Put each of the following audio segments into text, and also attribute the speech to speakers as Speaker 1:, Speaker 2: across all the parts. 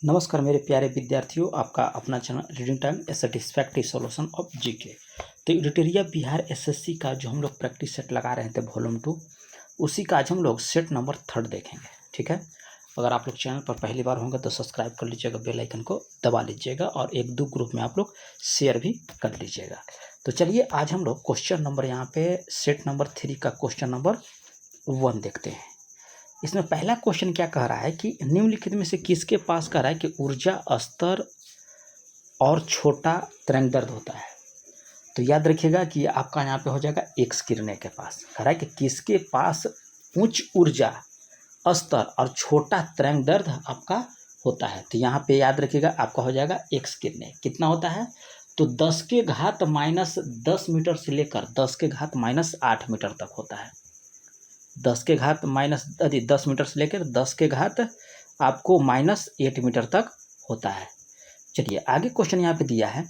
Speaker 1: नमस्कार मेरे प्यारे विद्यार्थियों, आपका अपना channel reading time A satisfactory solution of GK. तो एडिटोरिया बिहार एसएससी का जो हम लोग प्रैक्टिस सेट लगा रहे थे वॉल्यूम 2, उसी का आज हम लोग सेट नंबर 3 देखेंगे। ठीक है, अगर आप लोग चैनल पर पहली बार होंगे तो सब्सक्राइब कर लीजिएगा, बेल आइकन को दबा लीजिएगा और एक दो ग्रुप में आप लोग शेयर भी कर लीजिएगा। तो चलिए आज हम लोग क्वेश्चन नंबर यहाँ पे सेट नंबर 3 का क्वेश्चन नंबर 1 देखते हैं। इसमें पहला क्वेश्चन क्या कह रहा है कि निम्नलिखित में से किसके पास कह रहा है कि ऊर्जा स्तर और छोटा तरंगदैर्घ्य होता है। तो याद रखिएगा कि आपका यहाँ पे हो जाएगा एक्स किरणें के पास कह रहा है कि किसके पास उच्च ऊर्जा स्तर और छोटा तरंगदैर्घ्य आपका होता है। तो यहाँ पे याद रखिएगा आपका हो जाएगा एक्स किरणें कितना होता है, तो 10 के घात -10 मीटर से लेकर 10 के घात -8 मीटर तक होता है। 10 के घात -10 मीटर से लेकर 10 के घात आपको -8 मीटर तक होता है। चलिए आगे क्वेश्चन यहाँ पे दिया है,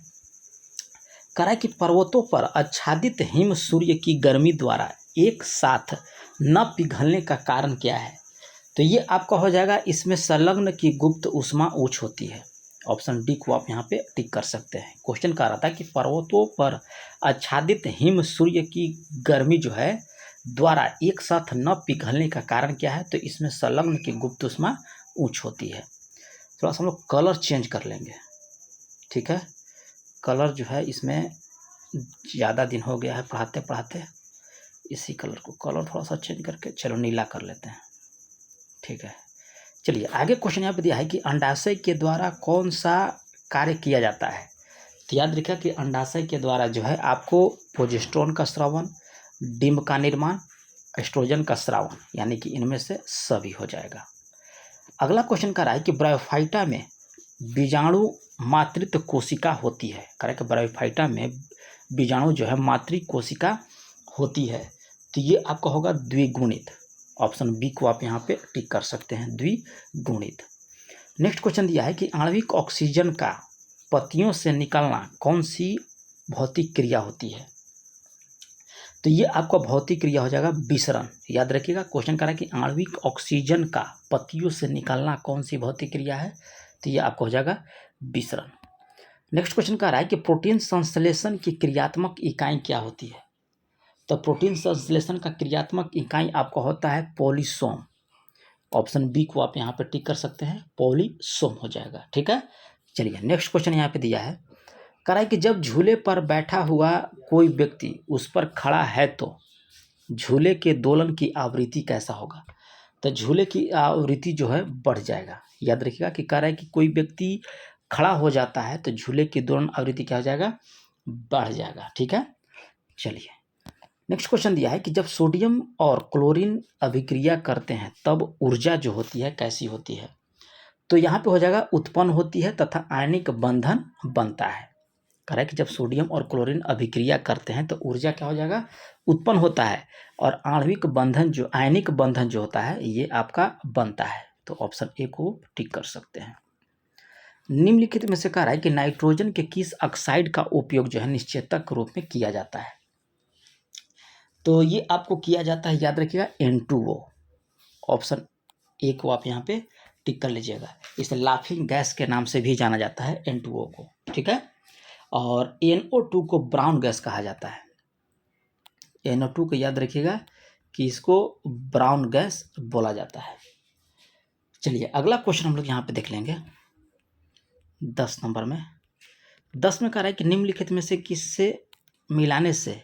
Speaker 1: कह रहा है कि पर्वतों पर आच्छादित हिम सूर्य की गर्मी द्वारा एक साथ न पिघलने का कारण क्या है। तो ये आपका हो जाएगा इसमें संलग्न की गुप्त ऊष्मा उच्च होती है। ऑप्शन डी को आप यहाँ पे टिक कर सकते हैं। क्वेश्चन कह रहा था कि पर्वतों पर आच्छादित हिम सूर्य की गर्मी जो है द्वारा एक साथ न पिघलने का कारण क्या है, तो इसमें संलग्न की गुप्त ऊष्मा उच्च होती है। थोड़ा सा हम लोग कलर चेंज कर लेंगे। ठीक है, कलर जो है इसमें ज़्यादा दिन हो गया है पढ़ाते पढ़ाते, इसी कलर को कलर थोड़ा सा चेंज करके चलो नीला कर लेते हैं। ठीक है, चलिए आगे क्वेश्चन यहाँ पे दिया है कि अंडाशय के द्वारा कौन सा कार्य किया जाता है। तो याद रखिए कि अंडाशय के द्वारा जो है आपको प्रोजेस्टेरोन का स्रावन, डिंब का निर्माण, एस्ट्रोजन का स्रावन, यानी कि इनमें से सभी हो जाएगा। अगला क्वेश्चन कह रहा है कि ब्रायोफाइटा में बीजाणु मातृत्व कोशिका होती है। कह रहा है कि ब्रायोफाइटा में बीजाणु जो है मातृ कोशिका होती है। तो ये आपका होगा द्विगुणित। ऑप्शन बी को आप यहाँ पे टिक कर सकते हैं, द्विगुणित। नेक्स्ट क्वेश्चन दिया है कि आणविक ऑक्सीजन का पत्तियों से निकलना कौन सी भौतिक क्रिया होती है। तो ये आपका भौतिक क्रिया हो जाएगा विसरण। याद रखिएगा क्वेश्चन कह रहा है कि आणविक ऑक्सीजन का पत्तियों से निकलना कौन सी भौतिक क्रिया है, तो ये आपका हो जाएगा विसरण। नेक्स्ट क्वेश्चन कह रहा है कि प्रोटीन संश्लेषण की क्रियात्मक इकाई क्या होती है। तो प्रोटीन संश्लेषण का क्रियात्मक इकाई आपका होता है पॉलीसोम। ऑप्शन बी को आप यहाँ पे टिक कर सकते हैं, पॉलीसोम हो जाएगा। ठीक है, चलिए नेक्स्ट क्वेश्चन यहाँ पे दिया है, कह रहा है कि जब झूले पर बैठा हुआ कोई व्यक्ति उस पर खड़ा है तो झूले के दोलन की आवृत्ति कैसा होगा। तो झूले की आवृत्ति जो है बढ़ जाएगा। याद रखिएगा कि कह रहा है कि कोई व्यक्ति खड़ा हो जाता है तो झूले की दोलन आवृत्ति क्या हो जाएगा, बढ़ जाएगा। ठीक है, चलिए नेक्स्ट क्वेश्चन दिया है कि जब सोडियम और क्लोरीन अभिक्रिया करते हैं तब ऊर्जा जो होती है कैसी होती है। तो यहाँ पे हो जाएगा उत्पन्न होती है तथा आयनिक बंधन बनता है। कह रहा है कि जब सोडियम और क्लोरीन अभिक्रिया करते हैं तो ऊर्जा क्या हो जाएगा, उत्पन्न होता है और आणविक बंधन जो आयनिक बंधन जो होता है ये आपका बनता है। तो ऑप्शन ए को टिक कर सकते हैं। निम्नलिखित में से कह रहा है कि नाइट्रोजन के किस ऑक्साइड का उपयोग जो है निश्चेतक के रूप में किया जाता है। तो ये आपको किया जाता है, याद रखिएगा N2O। ऑप्शन ए को आप यहाँ पे टिक कर लीजिएगा। इसे लाफिंग गैस के नाम से भी जाना जाता है N2O को। ठीक है, और NO2 को ब्राउन गैस कहा जाता है। NO2 को याद रखिएगा कि इसको ब्राउन गैस बोला जाता है। चलिए अगला क्वेश्चन हम लोग यहाँ पे देख लेंगे 10 नंबर में। 10 में कह रहा है कि निम्नलिखित में से किससे मिलाने से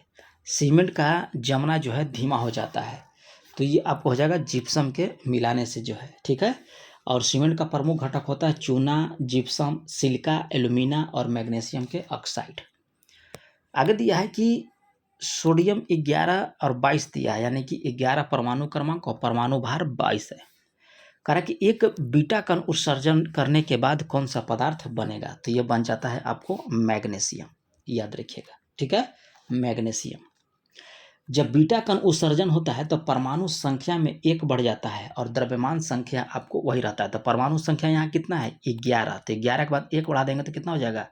Speaker 1: सीमेंट का जमना जो है धीमा हो जाता है। तो ये आपको हो जाएगा जिप्सम के मिलाने से जो है। ठीक है, और सीमेंट का प्रमुख घटक होता है चूना, जिप्सम, सिलिका, एल्यूमिना और मैग्नीशियम के ऑक्साइड। आगे दिया है कि सोडियम 11 और 22 दिया है, यानी कि 11 परमाणु क्रमांक और परमाणु भार 22 है। कह रहा है कि एक बीटा कण उत्सर्जन करने के बाद कौन सा पदार्थ बनेगा। तो ये बन जाता है आपको मैग्नीशियम। याद रखिएगा। ठीक है, मैग्नीशियम। जब बीटा कण उत्सर्जन होता है तो परमाणु संख्या में 1 बढ़ जाता है और द्रव्यमान संख्या आपको वही रहता है। तो परमाणु संख्या यहाँ कितना है, 11। तो 11 के बाद 1 बढ़ा देंगे तो कितना हो जाएगा,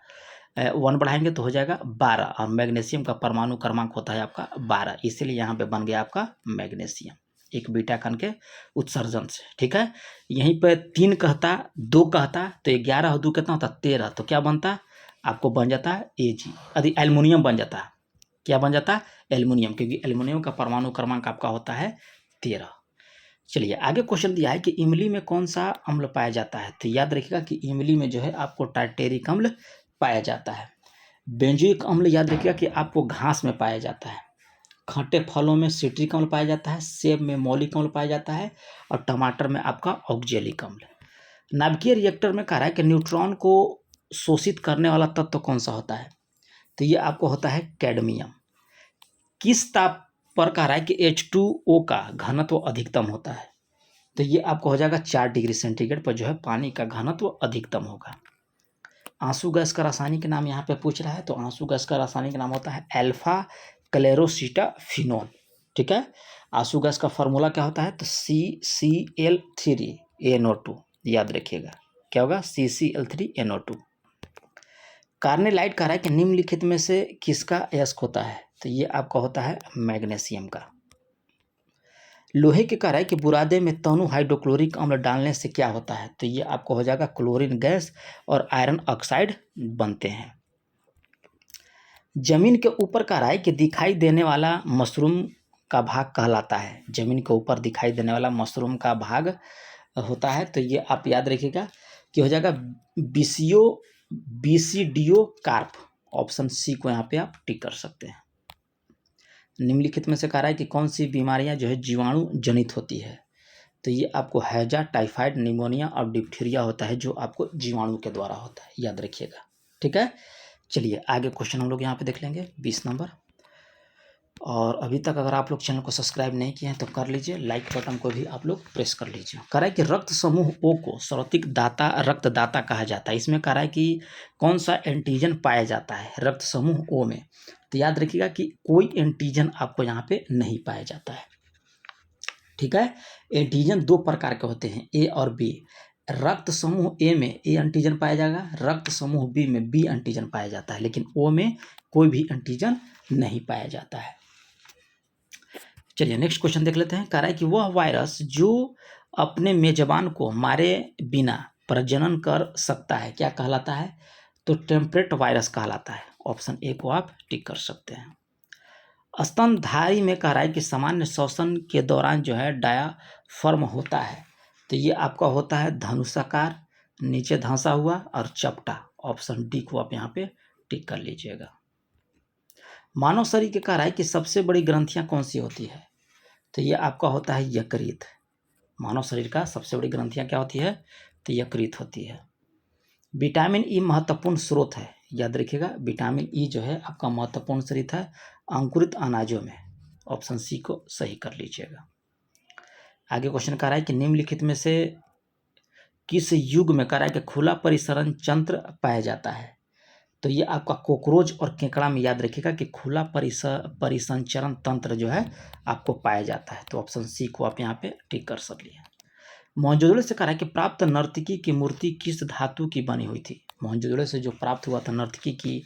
Speaker 1: 1 बढ़ाएंगे तो हो जाएगा 12। और मैग्नीशियम का परमाणु क्रमांक होता है आपका 12, इसीलिए यहाँ पे बन गया आपका मैग्नीशियम। एक बीटा कण के उत्सर्जन से। ठीक है, यहीं पर 3 कहता, 2 कहता तो 11 और 2 कितना होता 13, तो क्या बनता आपको बन जाता है Ag, यदि एल्युमिनियम बन जाता, क्या बन जाता एल्युमिनियम, क्योंकि एल्युमिनियम का परमाणु क्रमांक आपका होता है 13। चलिए आगे क्वेश्चन दिया है कि इमली में कौन सा अम्ल पाया जाता है, तो याद रखिएगा कि इमली में जो है आपको टार्टेरिक अम्ल पाया जाता है। बेंजोइक अम्ल याद रखिएगा कि आपको घास में पाया जाता है। खट्टे फलों में सिट्रिक अम्ल पाया जाता है, सेब में मौलिक अम्ल पाया जाता है और टमाटर में आपका ऑक्जेलिक अम्ल। नाभिकीय रिएक्टर में कह रहा है कि न्यूट्रॉन को शोषित करने वाला तत्व कौन सा होता है, तो ये आपको होता है कैडमियम। किस ताप पर कह रहा है कि H2O का घनत्व अधिकतम होता है, तो ये आपको हो जाएगा 4 डिग्री सेंटीग्रेड पर जो है पानी का घनत्व अधिकतम होगा। आंसू गैस का रासायनिक नाम यहाँ पे पूछ रहा है, तो आंसू गैस का रासायनिक नाम होता है अल्फा क्लेरोसिटाफिनोल। ठीक है, आंसू गैस का फॉर्मूला क्या होता है, तो CCl3NO2, याद रखिएगा क्या होगा CCl3NO2। कार्नेलाइट कह रहा है कि निम्नलिखित में से किसका अयस्क होता है, तो ये आपका होता है मैग्नीशियम का। लोहे के कह रहा है कि बुरादे में तनु हाइड्रोक्लोरिक अम्ल डालने से क्या होता है, तो ये आपको हो जाएगा क्लोरीन गैस और आयरन ऑक्साइड बनते हैं। जमीन के ऊपर कह रहा है कि दिखाई देने वाला मशरूम का भाग कहलाता है, जमीन के ऊपर दिखाई देने वाला मशरूम का भाग होता है, तो ये आप याद रखिएगा कि हो जाएगा बीसीडियो कार्प। ऑप्शन सी को यहाँ पे आप टिक कर सकते हैं। निम्नलिखित में से कह रहा है कि कौन सी बीमारियां जो है जीवाणु जनित होती है, तो ये आपको हैजा, टाइफाइड, निमोनिया और डिप्थीरिया होता है, जो आपको जीवाणु के द्वारा होता है, याद रखिएगा। ठीक है, चलिए आगे क्वेश्चन हम लोग यहाँ पे देख लेंगे 20 नंबर। और अभी तक अगर आप लोग चैनल को सब्सक्राइब नहीं किए हैं तो कर लीजिए, लाइक बटन को भी आप लोग प्रेस कर लीजिए। कह रहा है कि रक्त समूह ओ को सर्वाधिक दाता रक्तदाता कहा जाता है। इसमें कह रहा है कि कौन सा एंटीजन पाया जाता है रक्त समूह ओ में, तो याद रखिएगा कि कोई एंटीजन आपको यहाँ पे नहीं पाया जाता है। ठीक है, एंटीजन 2 प्रकार के होते हैं, ए और बी। रक्त समूह ए में ए एंटीजन पाया जाएगा, रक्त समूह बी में बी एंटीजन पाया जाता है, लेकिन ओ में कोई भी एंटीजन नहीं पाया जाता है। चलिए नेक्स्ट क्वेश्चन देख लेते हैं। कह रहा है कि वह वायरस जो अपने मेजबान को मारे बिना प्रजनन कर सकता है क्या कहलाता है, तो टेम्परेट वायरस कहलाता है। ऑप्शन ए को आप टिक कर सकते हैं। स्तनधारी में कह रहा है कि सामान्य श्वसन के दौरान जो है डायाफ्राम होता है, तो ये आपका होता है धनुषाकार, नीचे धंसा हुआ और चपटा। ऑप्शन डी को आप यहाँ पे टिक कर लीजिएगा। मानव शरीर के कह रहा है कि सबसे बड़ी ग्रंथियां कौन सी होती है, तो ये आपका होता है यकृत। मानव शरीर का सबसे बड़ी ग्रंथियां क्या होती है, तो यकृत होती है। विटामिन ई महत्वपूर्ण स्रोत है, याद रखिएगा विटामिन ई जो है आपका महत्वपूर्ण स्रोत है अंकुरित अनाजों में। ऑप्शन सी को सही कर लीजिएगा। आगे क्वेश्चन कह रहा है कि निम्नलिखित में से किस युग में कह रहा है कि खुला परिसरण तंत्र पाया जाता है, तो ये आपका कॉकरोच और केकड़ा में याद रखिएगा कि खुला परिसंचरण तंत्र जो है आपको पाया जाता है, तो ऑप्शन सी को आप यहाँ पे टिक कर सकते हैं। मोहनजोदड़ो से कहा है कि प्राप्त नर्तकी की मूर्ति किस धातु की बनी हुई थी। मोहनजोदड़ो से जो प्राप्त हुआ था नर्तकी की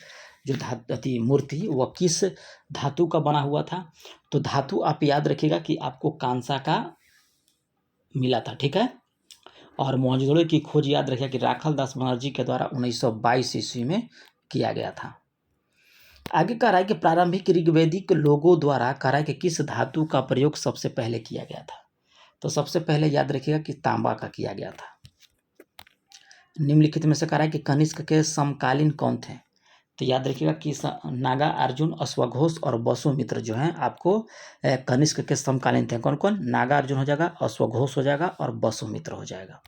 Speaker 1: जो धातु मूर्ति वह किस धातु का बना हुआ था, तो धातु आप याद रखिएगा कि आपको कांसा का मिला था। ठीक है, और मोहनजोदड़ो की खोज याद रखिएगा कि राखल दास बनर्जी के द्वारा 1922 ईस्वी में किया गया था। आगे कह रहा है कि प्रारंभिक ऋग्वेदिक लोगों द्वारा कह रहा है कि किस धातु का प्रयोग सबसे पहले किया गया था, तो सबसे पहले याद रखिएगा कि तांबा का किया गया था। निम्नलिखित में से कह रहा है कि कनिष्क के समकालीन कौन थे, तो याद रखिएगा कि नागा अर्जुन, अश्वघोष और वसुमित्र जो हैं आपको कनिष्क के समकालीन थे। कौन कौन, नागा अर्जुन हो जाएगा, अश्वघोष हो जाएगा और वसुमित्र हो जाएगा।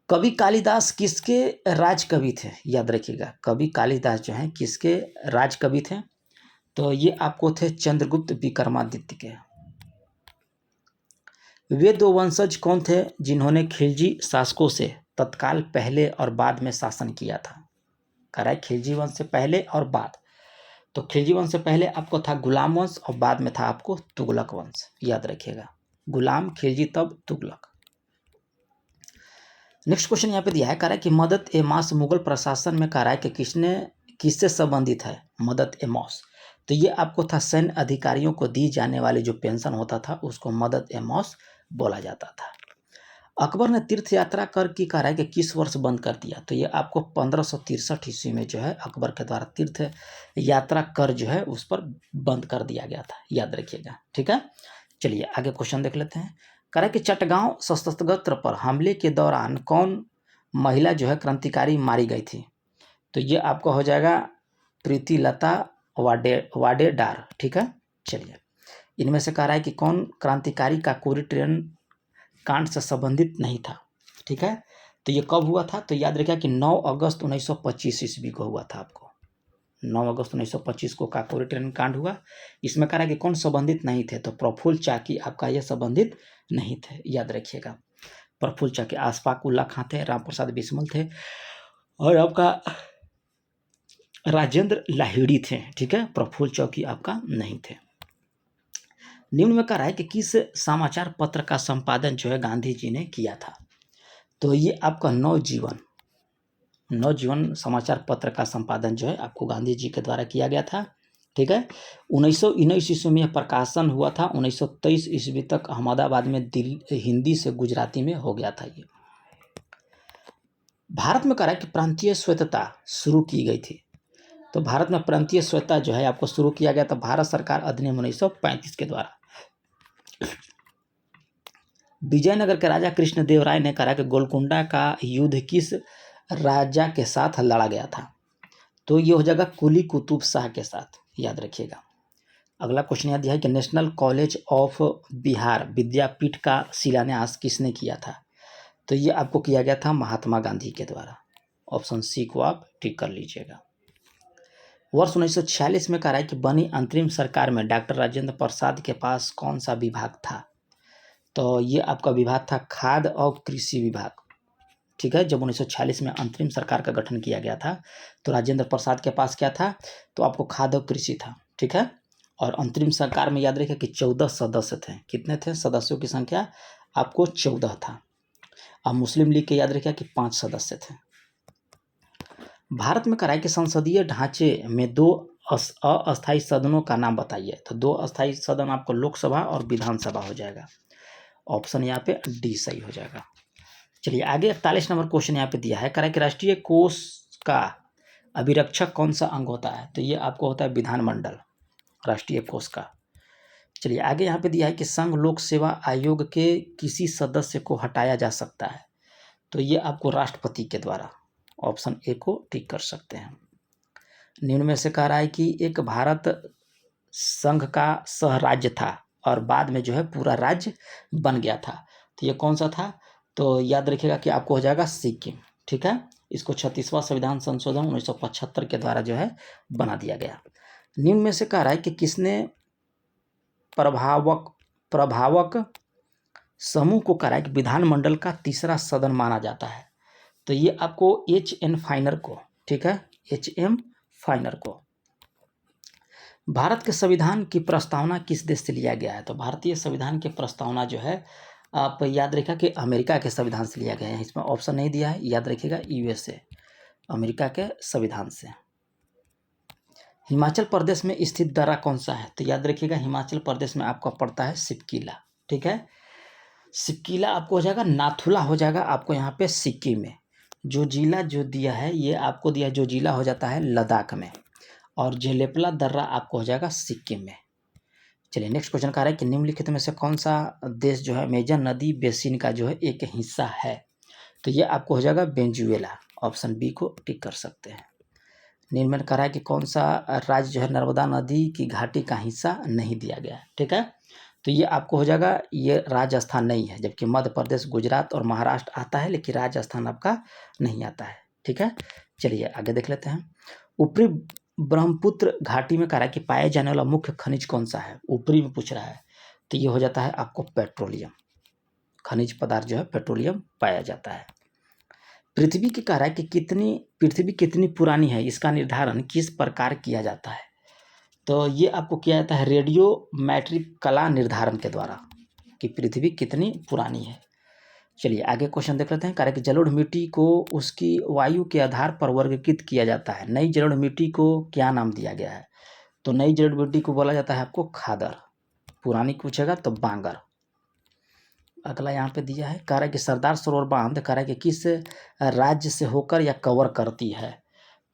Speaker 1: कवि कालिदास किसके राजकवि थे, याद रखिएगा कवि कालिदास जो हैं किसके राजकवि थे, तो ये आपको थे चंद्रगुप्त विक्रमादित्य के। वे 2 वंशज कौन थे जिन्होंने खिलजी शासकों से तत्काल पहले और बाद में शासन किया था। कह रहा है खिलजी वंश से पहले और बाद, तो खिलजी वंश से पहले आपको था गुलाम वंश और बाद में था आपको तुगलक वंश, याद रखिएगा गुलाम, खिलजी, तब तुगलक। नेक्स्ट क्वेश्चन यहाँ पे दिया है, कह रहा है कि मदद ए मौस मुगल प्रशासन में कह रहा है कि किससे संबंधित है, मदद ए मौस, तो ये आपको था सैन्य अधिकारियों को दी जाने वाली जो पेंशन होता था उसको मदद ए मौस बोला जाता था। अकबर ने तीर्थ यात्रा कर की कह रहा है कि किस वर्ष बंद कर दिया, तो ये आपको 1563 ईस्वी में जो है अकबर के द्वारा तीर्थ यात्रा कर जो है उस पर बंद कर दिया गया था, याद रखिएगा। ठीक है, चलिए आगे क्वेश्चन देख लेते हैं। कह रहा है कि चटगांव सशस्त्र पर हमले के दौरान कौन महिला जो है क्रांतिकारी मारी गई थी, तो ये आपको हो जाएगा प्रीतिलता वाडेडार। ठीक है, चलिए इनमें से कह रहा है कि कौन क्रांतिकारी का कोरी ट्रेन कांड से संबंधित नहीं था। ठीक है, तो ये कब हुआ था, तो याद रखिएगा कि 9 अगस्त 1925 ईस्वी को हुआ था। आपको 9 अगस्त 1925 को काकोरी ट्रेन कांड हुआ। इसमें कह रहा है कि कौन संबंधित नहीं थे, तो प्रफुल्ल चाकी आपका ये संबंधित नहीं थे, याद रखिएगा। प्रफुल्ल चाकी, आशफाक उल्ला खां थे, राम प्रसाद बिस्मिल थे और आपका राजेंद्र लाहिड़ी थे। ठीक है, प्रफुल्ल चाकी आपका नहीं थे। निम्न में कह रहा है कि किस समाचार पत्र का संपादन जो है गांधी जी ने किया था, तो ये आपका नवजीवन समाचार पत्र का संपादन जो है आपको गांधी जी के द्वारा किया गया था। ठीक है, 1919 ईस्वी में प्रकाशन हुआ था। 1923 ईस्वी तक अहमदाबाद में हिंदी से गुजराती में हो गया था। ये भारत में कह रहा है कि प्रांतीय स्वायत्तता शुरू की गई थी, तो भारत में प्रांतीय स्वायत्तता जो है आपको शुरू किया गया था भारत सरकार अधिनियम 1935 के द्वारा। विजयनगर के राजा कृष्णदेव राय ने कहा कि गोलकुंडा का युद्ध किस राजा के साथ लड़ा गया था, तो ये हो जाएगा कुली कुतुब शाह के साथ, याद रखिएगा। अगला क्वेश्चन याद है कि नेशनल कॉलेज ऑफ बिहार विद्यापीठ का शिलान्यास किसने किया था, तो ये आपको किया गया था महात्मा गांधी के द्वारा। ऑप्शन सी को आप टिक कर लीजिएगा। वर्ष 1946 में कहा है कि बनी अंतरिम सरकार में डॉक्टर राजेंद्र प्रसाद के पास कौन सा विभाग था, तो ये आपका विभाग था खाद्य और कृषि विभाग। ठीक है, जब 1946 में अंतरिम सरकार का गठन किया गया था तो राजेंद्र प्रसाद के पास क्या था, तो आपको खाद्य और कृषि था। ठीक है, और अंतरिम सरकार में याद रखिए कि 14 सदस्य थे। कितने थे सदस्यों की संख्या, आपको 14 था। अब मुस्लिम लीग के याद रखिए कि 5 सदस्य थे। भारत में कराए कि संसदीय ढांचे में 2 अस्थायी सदनों का नाम बताइए, तो 2 अस्थायी सदन आपको लोकसभा और विधानसभा हो जाएगा। ऑप्शन यहाँ पे डी सही हो जाएगा। चलिए आगे 41 नंबर क्वेश्चन यहाँ पे दिया है, कह रहा है कि राष्ट्रीय कोष का अभिरक्षक कौन सा अंग होता है, तो ये आपको होता है विधानमंडल, राष्ट्रीय कोष का। चलिए आगे यहाँ पे दिया है कि संघ लोक सेवा आयोग के किसी सदस्य को हटाया जा सकता है, तो ये आपको राष्ट्रपति के द्वारा। ऑप्शन ए को टिक कर सकते हैं। निम्न में से कह रहा है कि एक भारत संघ का सह राज्य था और बाद में जो है पूरा राज्य बन गया था, तो ये कौन सा था, तो याद रखिएगा कि आपको हो जाएगा सिक्किम। ठीक है, इसको 36वां संविधान संशोधन 1975 के द्वारा जो है बना दिया गया। निम्न में से कह रहा है कि किसने प्रभावक समूह को कह रहा है कि विधानमंडल का तीसरा सदन माना जाता है, तो ये आपको H.N. फाइनर को। ठीक है, H.M. फाइनर को। भारत के संविधान की प्रस्तावना किस देश से लिया गया है, तो भारतीय संविधान की प्रस्तावना जो है आप याद रखिएगा कि अमेरिका के संविधान से लिया गया है। इसमें ऑप्शन नहीं दिया है, याद रखिएगा USA, अमेरिका के संविधान से। हिमाचल प्रदेश में स्थित दर्रा कौन सा है, तो याद रखिएगा हिमाचल प्रदेश में आपका पड़ता है सिपकिला। ठीक है, सिपकिला आपको हो जाएगा नाथुला हो जाएगा आपको यहाँ पे सिक्किम में। जो जिला जो दिया है ये आपको दिया है, जो जिला हो जाता है लद्दाख में, और जेलेपला दर्रा आपको हो जाएगा सिक्किम में। चलिए नेक्स्ट क्वेश्चन कह रहा है कि निम्नलिखित में से कौन सा देश जो है मेजर नदी बेसिन का जो है एक हिस्सा है, तो ये आपको हो जाएगा वेनेजुएला। ऑप्शन बी को टिक कर सकते हैं। निम्न में कह रहा है कि कौन सा राज्य जो है नर्मदा नदी की घाटी का हिस्सा नहीं दिया गया है। ठीक है, तो ये आपको हो जाएगा, ये राजस्थान नहीं है, जबकि मध्य प्रदेश, गुजरात और महाराष्ट्र आता है, लेकिन राजस्थान आपका नहीं आता है। ठीक है, चलिए आगे देख लेते हैं। ऊपरी ब्रह्मपुत्र घाटी में कह रहा है कि पाया जाने वाला मुख्य खनिज कौन सा है, ऊपरी में पूछ रहा है, तो ये हो जाता है आपको पेट्रोलियम, खनिज पदार्थ जो है पेट्रोलियम पाया जाता है। पृथ्वी की कह रहा है कि पृथ्वी कितनी पुरानी है, इसका निर्धारण किस प्रकार किया जाता है, तो ये आपको किया जाता है रेडियोमेट्रिक कला निर्धारण के द्वारा कि पृथ्वी कितनी पुरानी है। चलिए आगे क्वेश्चन देख लेते हैं। कह रहा है कि जलोढ़ मिट्टी को उसकी वायु के आधार पर वर्गीकृत किया जाता है, नई जलोढ़ मिट्टी को क्या नाम दिया गया है, तो नई जड़ी बूटी को बोला जाता है आपको खादर, पुरानी पूछेगा तो बांगर। अगला यहाँ पे दिया है, कह रहा है कि सरदार सरोवर बांध कह रहा है कि किस राज्य से होकर या कवर करती है।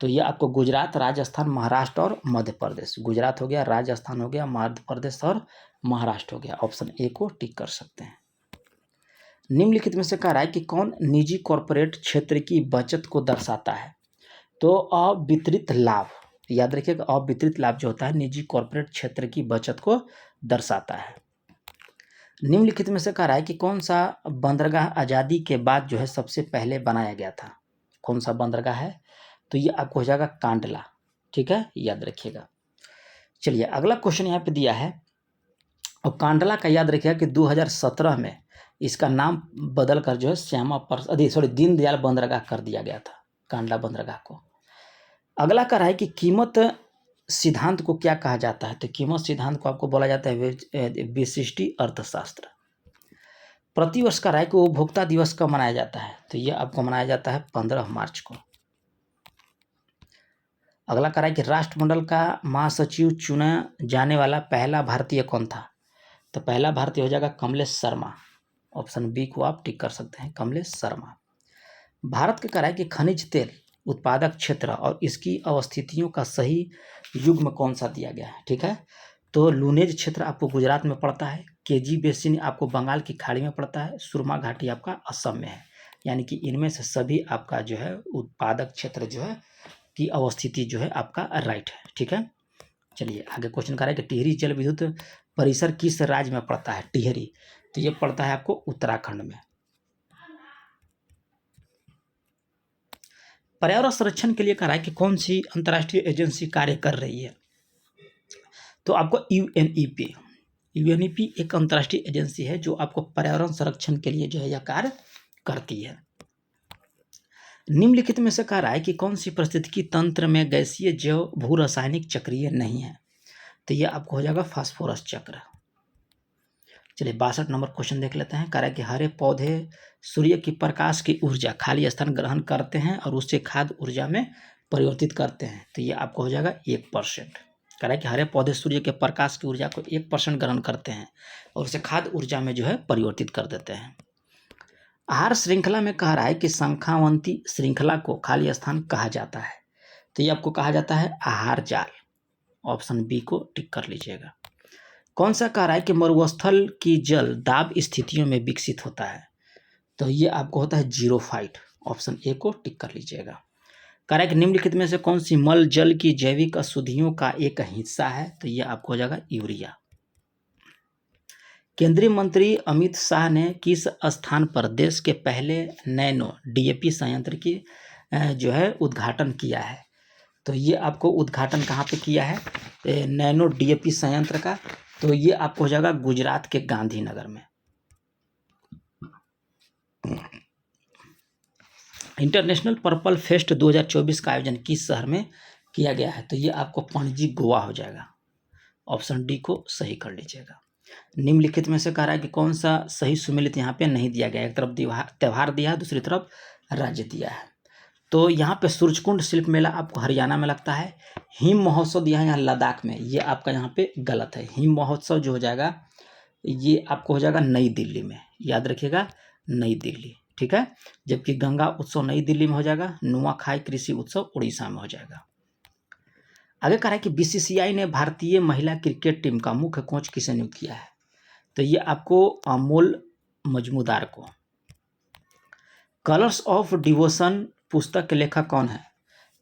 Speaker 1: तो ये आपको गुजरात, राजस्थान, महाराष्ट्र और मध्य प्रदेश, गुजरात हो गया, राजस्थान हो गया, मध्य प्रदेश और महाराष्ट्र हो गया। ऑप्शन ए को टिक कर सकते हैं। निम्नलिखित में से कह रहा है कि कौन निजी कॉरपोरेट क्षेत्र की बचत को दर्शाता है। तो अवितरित लाभ, याद रखिएगा अवितरित लाभ जो होता है निजी कॉरपोरेट क्षेत्र की बचत को दर्शाता है। निम्नलिखित में से कह रहा है कि कौन सा बंदरगाह आज़ादी के बाद जो है सबसे पहले बनाया गया था। कौन सा बंदरगाह है, तो ये आपको हो जाएगा कांडला। ठीक है, याद रखिएगा। चलिए अगला क्वेश्चन यहाँ पे दिया है, और कांडला का याद रखिएगा कि 2017 में इसका नाम बदल कर जो है दीनदयाल बंदरगाह कर दिया गया था, कांडला बंदरगाह को। अगला कह रहा है कि कीमत सिद्धांत को क्या कहा जाता है। तो कीमत सिद्धांत को आपको बोला जाता है विशिष्टि अर्थशास्त्र। प्रतिवर्ष का राय को उपभोक्ता दिवस कब मनाया जाता है। तो ये आपको मनाया जाता है 15 मार्च को। अगला कह रहा है कि राष्ट्रमंडल का महासचिव चुना जाने वाला पहला भारतीय कौन था। तो पहला भारतीय हो जाएगा कमलेश शर्मा। ऑप्शन बी को आप टिक कर सकते हैं, कमलेश शर्मा। भारत का कह रहा है कि खनिज तेल उत्पादक क्षेत्र और इसकी अवस्थितियों का सही युग्म कौन सा दिया गया है। ठीक है, तो लूनेज क्षेत्र आपको गुजरात में पड़ता है, केजी बेसिन आपको बंगाल की खाड़ी में पड़ता है, सुरमा घाटी आपका असम में है। यानी कि इनमें से सभी आपका जो है उत्पादक क्षेत्र जो है की अवस्थिति जो है आपका राइट है। ठीक है, चलिए आगे क्वेश्चन कर रहा है कि टिहरी जल विद्युत परिसर किस राज्य में पड़ता है। टिहरी, तो ये पड़ता है आपको उत्तराखंड में। पर्यावरण संरक्षण के लिए कह रहा है कि कौन सी अंतर्राष्ट्रीय एजेंसी कार्य कर रही है। तो आपको यूएनईपी एक अंतर्राष्ट्रीय एजेंसी है जो आपको पर्यावरण संरक्षण के लिए जो है यह कार्य करती है। निम्नलिखित में से कह रहा है कि कौन सी पारिस्थितिकी तंत्र में गैसीय जैव भू रासायनिक चक्रीय नहीं है। तो यह आपको हो जाएगा फास्फोरस चक्र। चलिए 62 नंबर क्वेश्चन देख लेते हैं। कह रहा है कि हरे पौधे सूर्य की प्रकाश की ऊर्जा खाली स्थान ग्रहण करते हैं और उसे खाद्य ऊर्जा में परिवर्तित करते हैं। तो ये आपको हो जाएगा 1%। कह रहा है कि हरे पौधे सूर्य के प्रकाश की ऊर्जा को 1% ग्रहण करते हैं और उसे खाद्य ऊर्जा में जो है परिवर्तित कर देते हैं। आहार श्रृंखला में कह रहा है कि शंखावंती श्रृंखला को खाली स्थान कहा जाता है। तो ये आपको कहा जाता है आहार जाल। ऑप्शन बी को टिक कर लीजिएगा। कौन सा कह रहा है कि मरुस्थल की जल दाब स्थितियों में विकसित होता है। तो ये आपको होता है जीरोफाइट। ऑप्शन ए को टिक कर लीजिएगा। कह रहा है कि निम्नलिखित में से कौन सी मल जल की जैविक अशुद्धियों का एक हिस्सा है। तो ये आपको हो जाएगा यूरिया। केंद्रीय मंत्री अमित शाह ने किस स्थान पर देश के पहले नैनो डीएपी संयंत्र की जो है उद्घाटन किया है। तो ये आपको उद्घाटन कहाँ पे किया है, नैनो डीएपी संयंत्र का। तो ये आपको हो जाएगा गुजरात के गांधीनगर में। इंटरनेशनल पर्पल फेस्ट 2024 का आयोजन किस शहर में किया गया है। तो ये आपको पणजी गोवा हो जाएगा। ऑप्शन डी को सही कर लीजिएगा। निम्नलिखित में से कह रहा है कि कौन सा सही सुमेलित यहाँ पे नहीं दिया गया। एक तरफ त्यौहार दिया है, दूसरी तरफ राज्य दिया है। तो यहाँ पे सूरजकुंड शिल्प मेला आपको हरियाणा में लगता है। हिम महोत्सव दिया है यहाँ लद्दाख में, ये आपका यहाँ पे गलत है। हिम महोत्सव जो हो जाएगा ये आपको हो जाएगा नई दिल्ली में, याद रखिएगा नई दिल्ली। ठीक है, जबकि गंगा उत्सव नई दिल्ली में हो जाएगा, नुआखाई कृषि उत्सव उड़ीसा में हो जाएगा। आगे कह रहा है कि बीसीसीआई ने भारतीय महिला क्रिकेट टीम का मुख्य कोच किसे नियुक्त किया है। तो ये आपको अमोल मजमूदार को। कलर्स ऑफ डिवोशन पुस्तक के लेखक कौन है।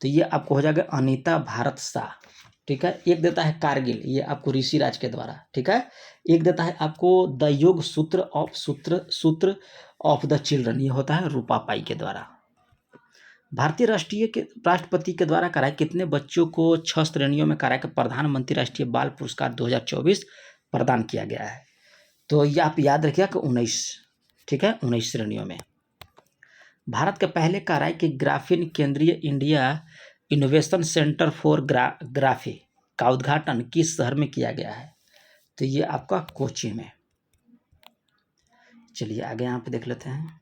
Speaker 1: तो ये आपको हो जाएगा अनीता भारत शाह। ठीक है, एक देता है कारगिल, ये आपको ऋषिराज के द्वारा। ठीक है, एक देता है आपको द योग सूत्र ऑफ द चिल्ड्रन, ये होता है रूपा पाई के द्वारा। भारतीय राष्ट्रपति के द्वारा कराए कितने बच्चों को 6 श्रेणियों में कराए प्रधानमंत्री राष्ट्रीय बाल पुरस्कार 2024 प्रदान किया गया है। तो ये आप याद रखिएगा कि 19। ठीक है, 19 श्रेणियों में। भारत के पहले कह रहा है कि ग्राफीन केंद्रीय India innovation centre for graphy का उद्घाटन किस शहर में किया गया है। तो ये आपका कोची में। चलिए आगे यहाँ पे देख लेते हैं।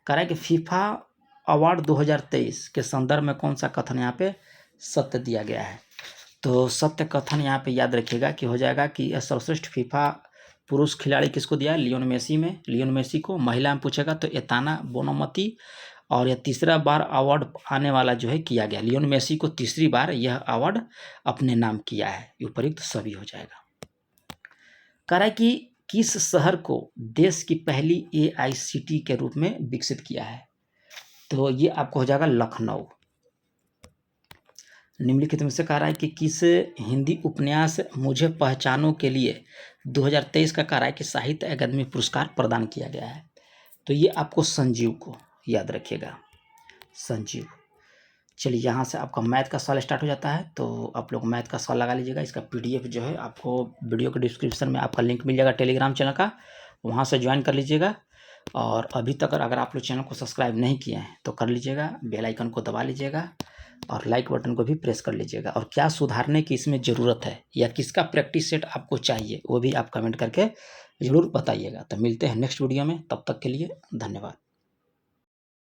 Speaker 1: कह रहा है कि फीफा अवार्ड 2023 के संदर्भ में कौन सा कथन यहाँ पे सत्य दिया गया है। तो सत्य कथन यहाँ पे याद रखिएगा कि हो जाएगा कि सर्वश्रेष्ठ फीफा पुरुष खिलाड़ी किसको दिया है, लियोन मेसी को। महिला में पूछेगा तो एताना बोनामती, और यह तीसरा बार अवार्ड आने वाला जो है किया गया, लियोन मेसी को तीसरी बार यह अवार्ड अपने नाम किया है। उपयुक्त सभी हो जाएगा। कह रहा है कि किस शहर को देश की पहली AICTE के रूप में विकसित किया है, तो ये आपको हो जाएगा लखनऊ। निम्नलिखित में से कह रहा है कि किस हिंदी उपन्यास मुझे पहचानों के लिए 2023 का कह रहा है कि साहित्य अकादमी पुरस्कार प्रदान किया गया है, तो ये आपको संजीव को याद रखिएगा, संजीव। चलिए यहाँ से आपका मैथ का सवाल स्टार्ट हो जाता है, तो आप लोग मैथ का सवाल लगा लीजिएगा। इसका PDF जो है आपको वीडियो के डिस्क्रिप्शन में आपका लिंक मिल जाएगा टेलीग्राम चैनल का, वहाँ से ज्वाइन कर लीजिएगा। और अभी तक अगर आप लोग चैनल को सब्सक्राइब नहीं किए हैं तो कर लीजिएगा, बेल आइकन को दबा लीजिएगा और लाइक बटन को भी प्रेस कर लीजिएगा। और क्या सुधारने की इसमें ज़रूरत है या किसका प्रैक्टिस सेट आपको चाहिए वो भी आप कमेंट करके ज़रूर बताइएगा। तो मिलते हैं नेक्स्ट वीडियो में, तब तक के लिए धन्यवाद।